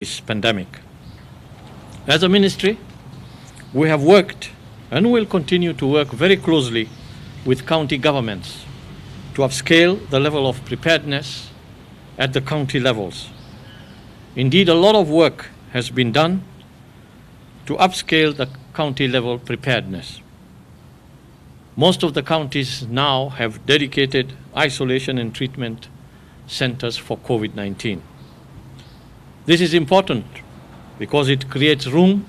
this pandemic. As a ministry, we have worked and will continue to work very closely with county governments to upscale the level of preparedness at the county levels. Indeed, a lot of work has been done to upscale the county level preparedness. Most of the counties now have dedicated isolation and treatment centers for COVID-19. This is important because it creates room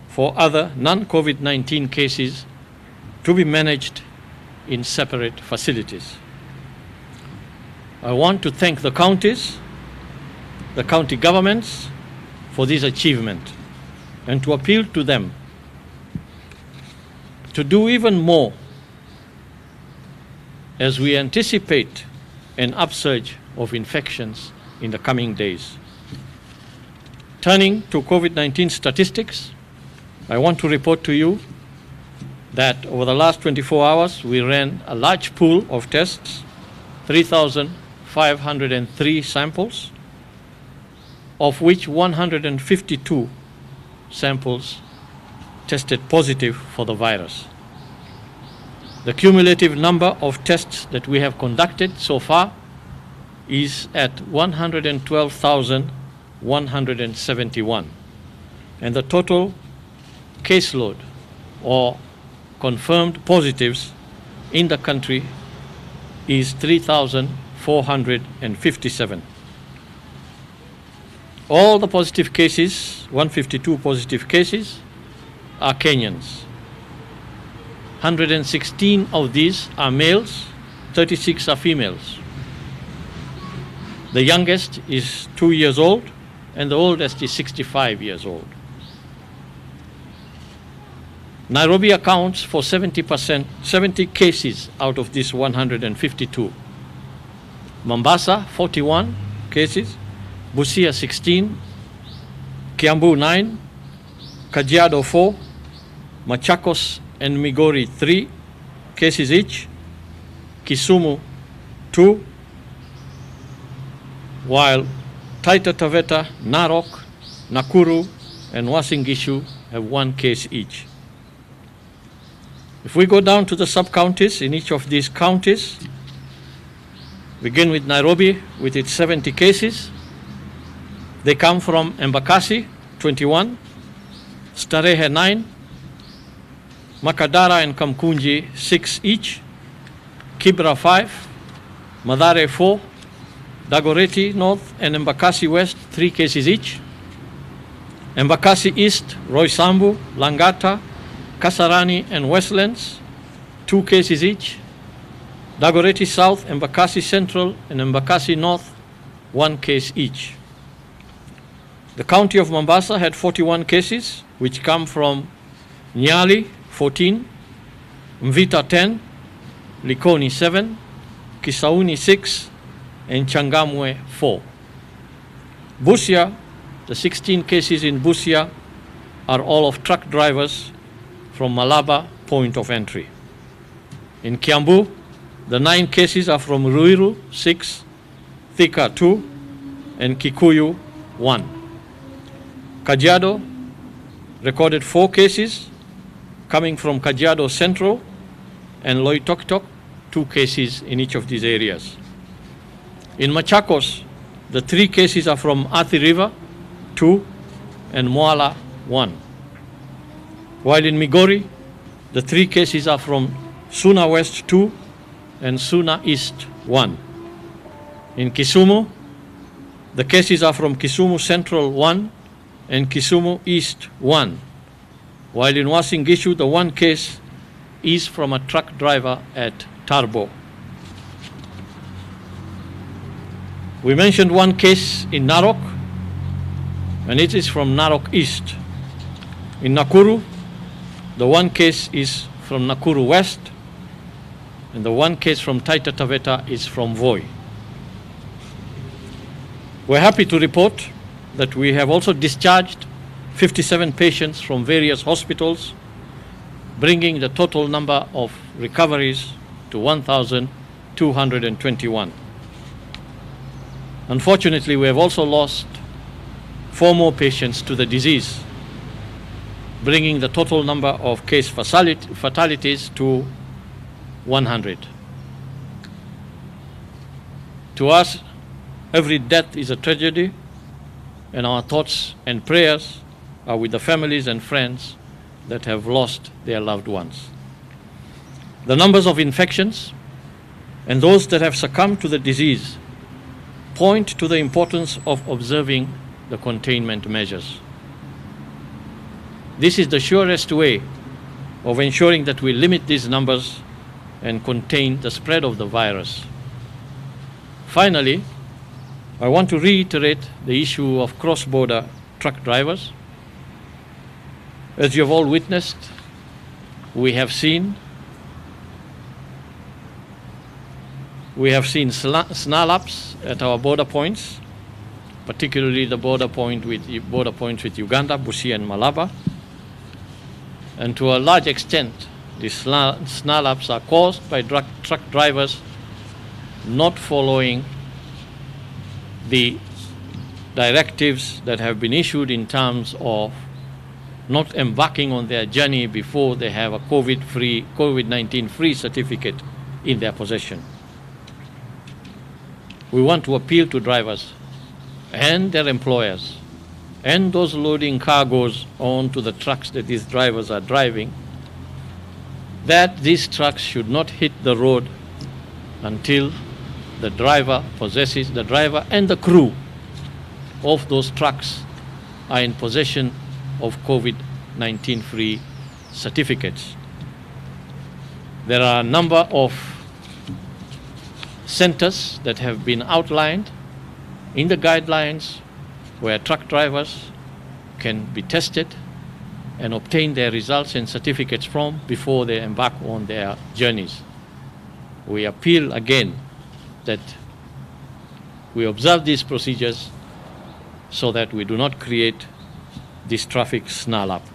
for other non-COVID-19 cases to be managed in separate facilities. I want to thank the counties, the county governments for this achievement and to appeal to them to do even more as we anticipate an upsurge of infections in the coming days. Turning to COVID-19 statistics, I want to report to you that over the last 24 hours, we ran a large pool of tests, 3,503 samples, of which 152 samples tested positive for the virus. The cumulative number of tests that we have conducted so far is at 112,171, and the total caseload or confirmed positives in the country is 3,457. All the positive cases, 152 positive cases, are Kenyans. 116 of these are males, 36 are females. The youngest is 2 years old, and the oldest is 65 years old. Nairobi accounts for 70 cases out of this 152. Mombasa, 41 cases. Busia, 16. Kiambu, 9. Kajiado, 4. Machakos and Migori, 3 cases each. Kisumu, 2. While Taita Taveta, Narok, Nakuru, and Uasin Gishu have 1 case each. If we go down to the sub-counties in each of these counties, begin with Nairobi with its 70 cases. They come from Embakasi, 21, Starehe, 9, Makadara and Kamkunji, 6 each, Kibra, 5, Mathare, 4, Dagoretti North and Embakasi West, 3 cases each, Embakasi East, Roysambu, Langata, Kasarani and Westlands, 2 cases each, Dagoretti South, Embakasi Central and Embakasi North, 1 case each. The county of Mombasa had 41 cases, which come from Nyali, 14, Mvita, 10, Likoni, 7, Kisauni, 6, and Changamwe, 4. Busia, the 16 cases in Busia are all of truck drivers from Malaba point of entry. In Kiambu, the 9 cases are from Ruiru, 6, Thika, 2, and Kikuyu, 1. Kajiado recorded 4 cases coming from Kajiado Central and Loitoktok, 2 cases in each of these areas. In Machakos, the 3 cases are from Athi River, 2, and Moala, 1. While in Migori, the 3 cases are from Suna West, 2, and Suna East, 1. In Kisumu, the cases are from Kisumu Central, 1, and Kisumu East, 1. While in Uasin Gishu, the 1 case is from a truck driver at Tarbo. We mentioned 1 case in Narok, and it is from Narok East. In Nakuru, the 1 case is from Nakuru West, and the 1 case from Taita Taveta is from Voi. We're happy to report that we have also discharged 57 patients from various hospitals, bringing the total number of recoveries to 1,221. Unfortunately, we have also lost 4 more patients to the disease, bringing the total number of case fatalities to 100. To us, every death is a tragedy, and our thoughts and prayers are with the families and friends that have lost their loved ones. The numbers of infections and those that have succumbed to the disease point to the importance of observing the containment measures. This is the surest way of ensuring that we limit these numbers and contain the spread of the virus. Finally, I want to reiterate the issue of cross-border truck drivers. As you have all witnessed, we have seen snarl-ups at our border points, particularly the border points with Uganda, Busia and Malaba. And to a large extent, these snarl-ups are caused by truck drivers not following the directives that have been issued in terms of not embarking on their journey before they have a COVID-19 free certificate in their possession. We want to appeal to drivers and their employers and those loading cargoes onto the trucks that these drivers are driving, that these trucks should not hit the road until the driver and the crew of those trucks are in possession of COVID-19 free certificates. There are a number of centers that have been outlined in the guidelines where truck drivers can be tested and obtain their results and certificates from before they embark on their journeys. We appeal again that we observe these procedures so that we do not create this traffic snarl-up.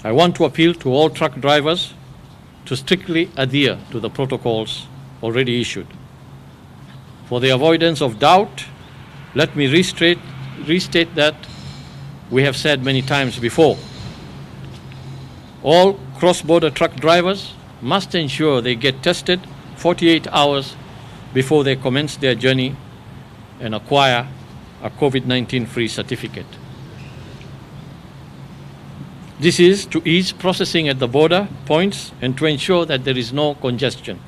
I want to appeal to all truck drivers to strictly adhere to the protocols already issued. For the avoidance of doubt, let me restate that we have said many times before. All cross-border truck drivers must ensure they get tested 48 hours before they commence their journey and acquire a COVID-19 free certificate. This is to ease processing at the border points and to ensure that there is no congestion.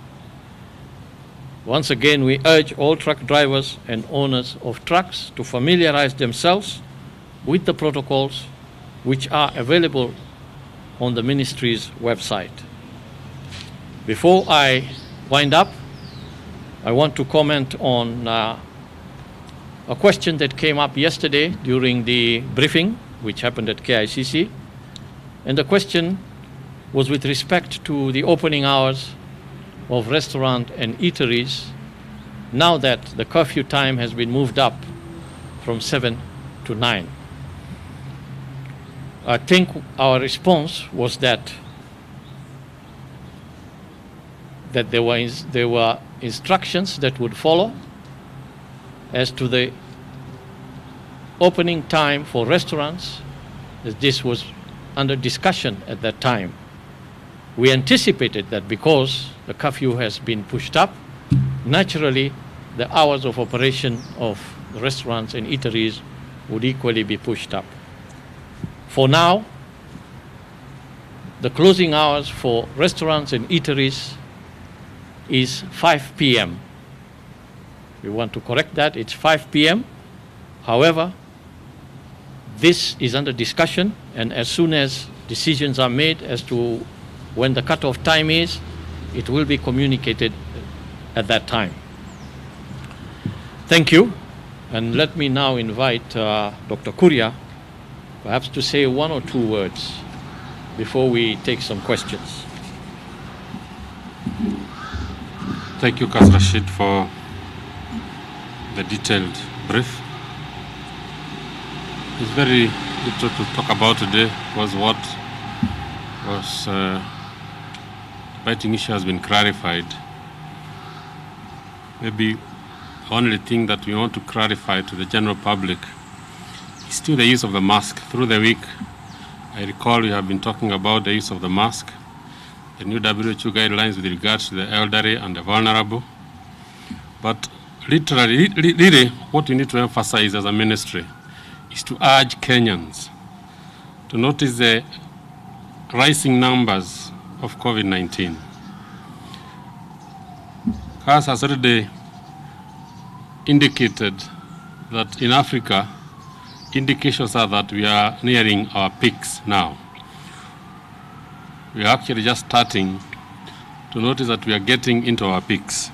Once again, we urge all truck drivers and owners of trucks to familiarize themselves with the protocols which are available on the ministry's website. Before I wind up, I want to comment on a question that came up yesterday during the briefing, which happened at KICC. And the question was with respect to the opening hours of restaurants and eateries now that the curfew time has been moved up from 7 to 9. I think our response was that there were instructions that would follow as to the opening time for restaurants, as this was under discussion at that time. We anticipated that because the curfew has been pushed up, naturally the hours of operation of the restaurants and eateries would equally be pushed up. For now, the closing hours for restaurants and eateries is 5 p.m. We want to correct that, it's 5 p.m. However, this is under discussion, and as soon as decisions are made as to when the cutoff time is, it will be communicated at that time. Thank you, and let me now invite Dr. Kuria perhaps to say 1 or 2 words before we take some questions. Thank you, Kaz Rashid, for the detailed brief. It's very little to talk about today because what was biting issue has been clarified. Maybe the only thing that we want to clarify to the general public is still the use of the mask. Through the week, I recall we have been talking about the use of the mask, the new WHO guidelines with regards to the elderly and the vulnerable. But really, what we need to emphasize as a ministry is to urge Kenyans to notice the rising numbers of COVID-19. CAS has already indicated that in Africa, indications are that we are nearing our peaks now. We are actually just starting to notice that we are getting into our peaks.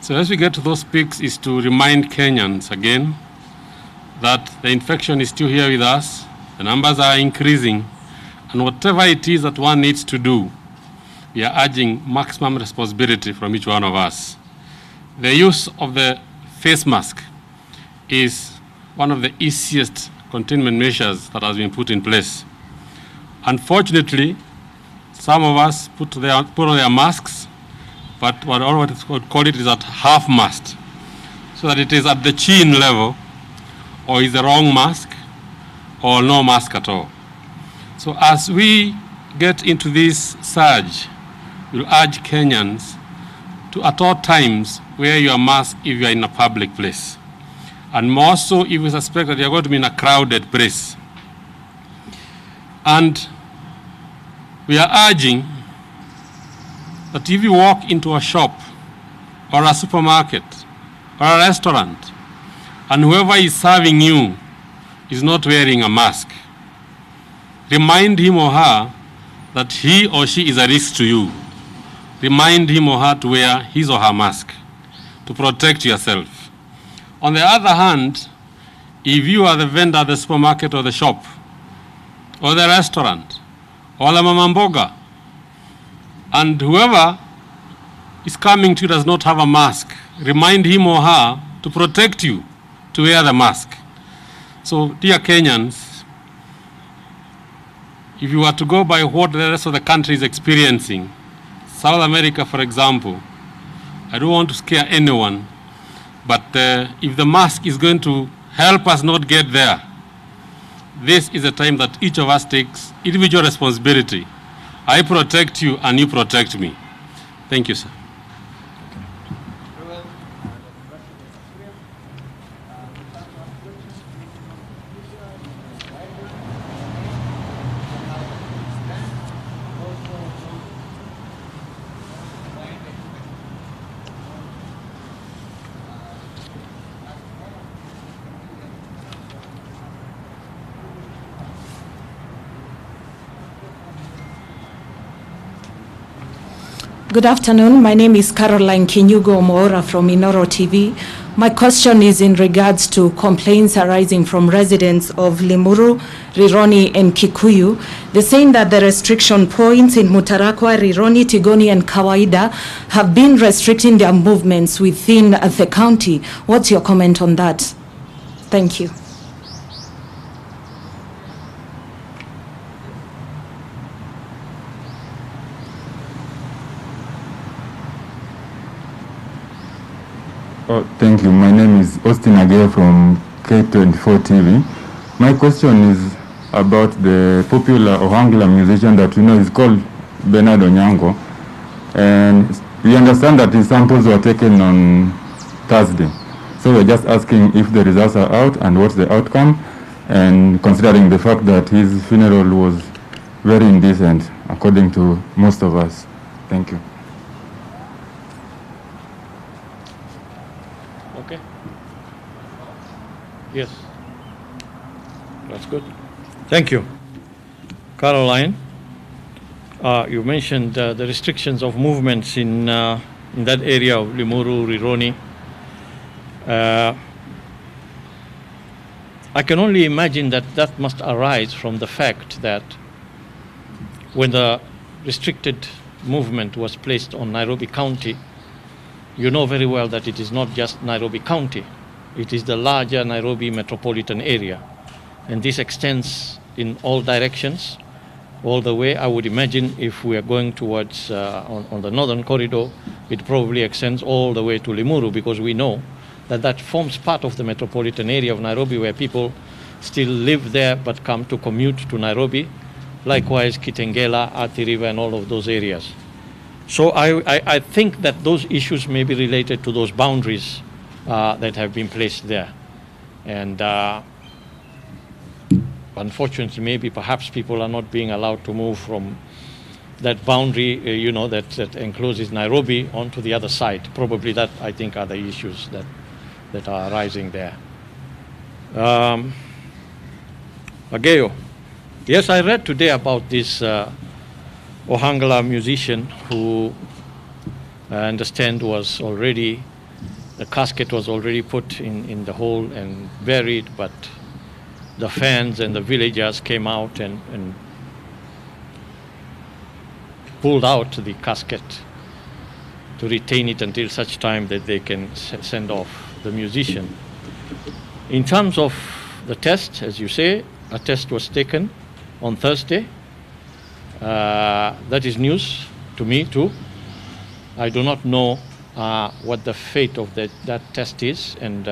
So as we get to those peaks is to remind Kenyans again that the infection is still here with us, the numbers are increasing, and whatever it is that one needs to do, we are urging maximum responsibility from each one of us. The use of the face mask is one of the easiest containment measures that has been put in place. Unfortunately, some of us put on their masks, but what I would call it is at half mast, so that it is at the chin level, or is the wrong mask, or no mask at all. So as we get into this surge, we'll urge Kenyans to at all times wear your mask if you are in a public place. And more so if you suspect that you're going to be in a crowded place. And we are urging that if you walk into a shop or a supermarket or a restaurant and whoever is serving you is not wearing a mask, remind him or her that he or she is a risk to you. Remind him or her to wear his or her mask to protect yourself. On the other hand, if you are the vendor at the supermarket or the shop, or the restaurant, or the mama mboga, and whoever is coming to you does not have a mask, remind him or her to protect you, to wear the mask. So, dear Kenyans, if you were to go by what the rest of the country is experiencing, South America, for example, I don't want to scare anyone, but if the mask is going to help us not get there, this is a time that each of us takes individual responsibility. I protect you and you protect me. Thank you, sir. Good afternoon. My name is Caroline Kinyugo Moora from Inoro TV. My question is in regards to complaints arising from residents of Limuru, Rironi, and Kikuyu. They're saying that the restriction points in Mutarakwa, Rironi, Tigoni, and Kawaida have been restricting their movements within the county. What's your comment on that? Thank you. Oh, thank you. My name is Austin Ageo from K24 TV. My question is about the popular Ohangla musician that we know is called Bernard Onyango. And we understand that his samples were taken on Thursday. So we're just asking if the results are out and what's the outcome, and considering the fact that his funeral was very indecent, according to most of us. Thank you. Okay. Yes. That's good. Thank you. Caroline, you mentioned the restrictions of movements in that area of Limuru, Rironi. I can only imagine that that must arise from the fact that when the restricted movement was placed on Nairobi County, you know very well that it is not just Nairobi County. It is the larger Nairobi metropolitan area. And this extends in all directions, all the way. I would imagine if we are going towards, on the northern corridor, it probably extends all the way to Limuru, because we know that that forms part of the metropolitan area of Nairobi, where people still live there but come to commute to Nairobi. Likewise, Kitengela, Athi River, and all of those areas. So I think that those issues may be related to those boundaries that have been placed there. And unfortunately, maybe perhaps people are not being allowed to move from that boundary, that encloses Nairobi onto the other side. Probably that, I think, are the issues that are arising there. Ageo. Yes, I read today about this Ohangla musician who I understand the casket was already put in the hole and buried, but the fans and the villagers came out and pulled out the casket to retain it until such time that they can send off the musician. In terms of the test, as you say, a test was taken on Thursday. That is news to me too. I do not know what the fate of that test is and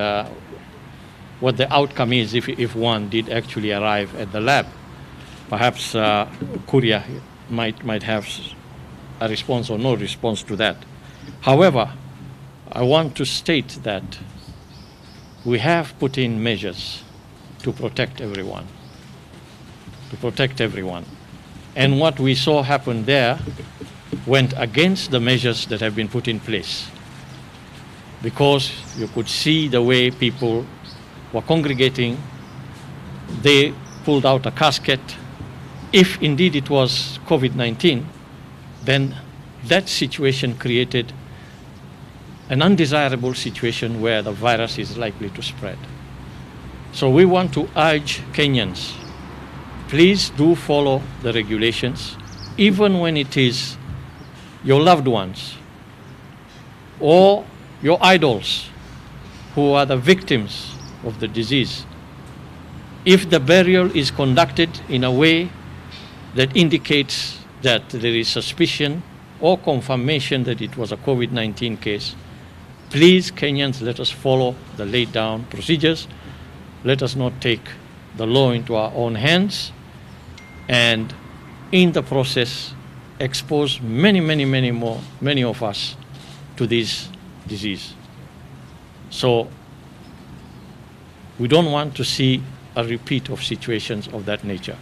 what the outcome is if one did actually arrive at the lab. Perhaps Kuria might have a response or no response to that. However, I want to state that we have put in measures to protect everyone. And what we saw happen there went against the measures that have been put in place, because you could see the way people were congregating. They pulled out a casket. If indeed it was COVID-19, then that situation created an undesirable situation where the virus is likely to spread. So we want to urge Kenyans, please do follow the regulations, even when it is your loved ones or your idols who are the victims of the disease. If the burial is conducted in a way that indicates that there is suspicion or confirmation that it was a COVID-19 case, please, Kenyans, let us follow the laid down procedures. Let us not take the law into our own hands and in the process expose many of us to this disease. So we don't want to see a repeat of situations of that nature.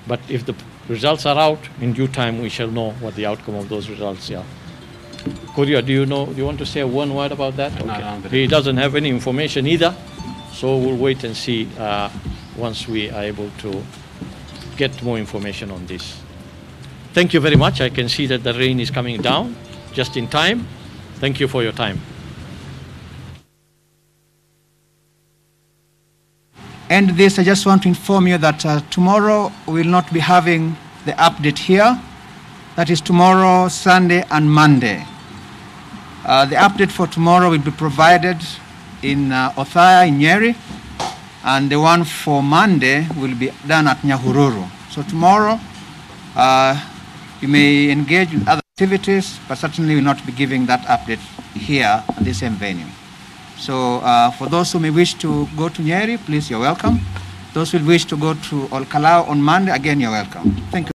But if the results are out, in due time we shall know what the outcome of those results are. Korea, do you want to say one word about that? Okay. He doesn't have any information either, so we'll wait and see once we are able to get more information on this. Thank you very much. I can see that the rain is coming down just in time. Thank you for your time. And this, I just want to inform you that tomorrow we will not be having the update here. That is tomorrow, Sunday and Monday. The update for tomorrow will be provided in Othaya in Nyeri, and the one for Monday will be done at Nyahururu. So tomorrow you may engage with other activities, but certainly will not be giving that update here at the same venue. So for those who may wish to go to Nyeri, please, you're welcome. Those who wish to go to Olkalau on Monday, again, you're welcome. Thank you.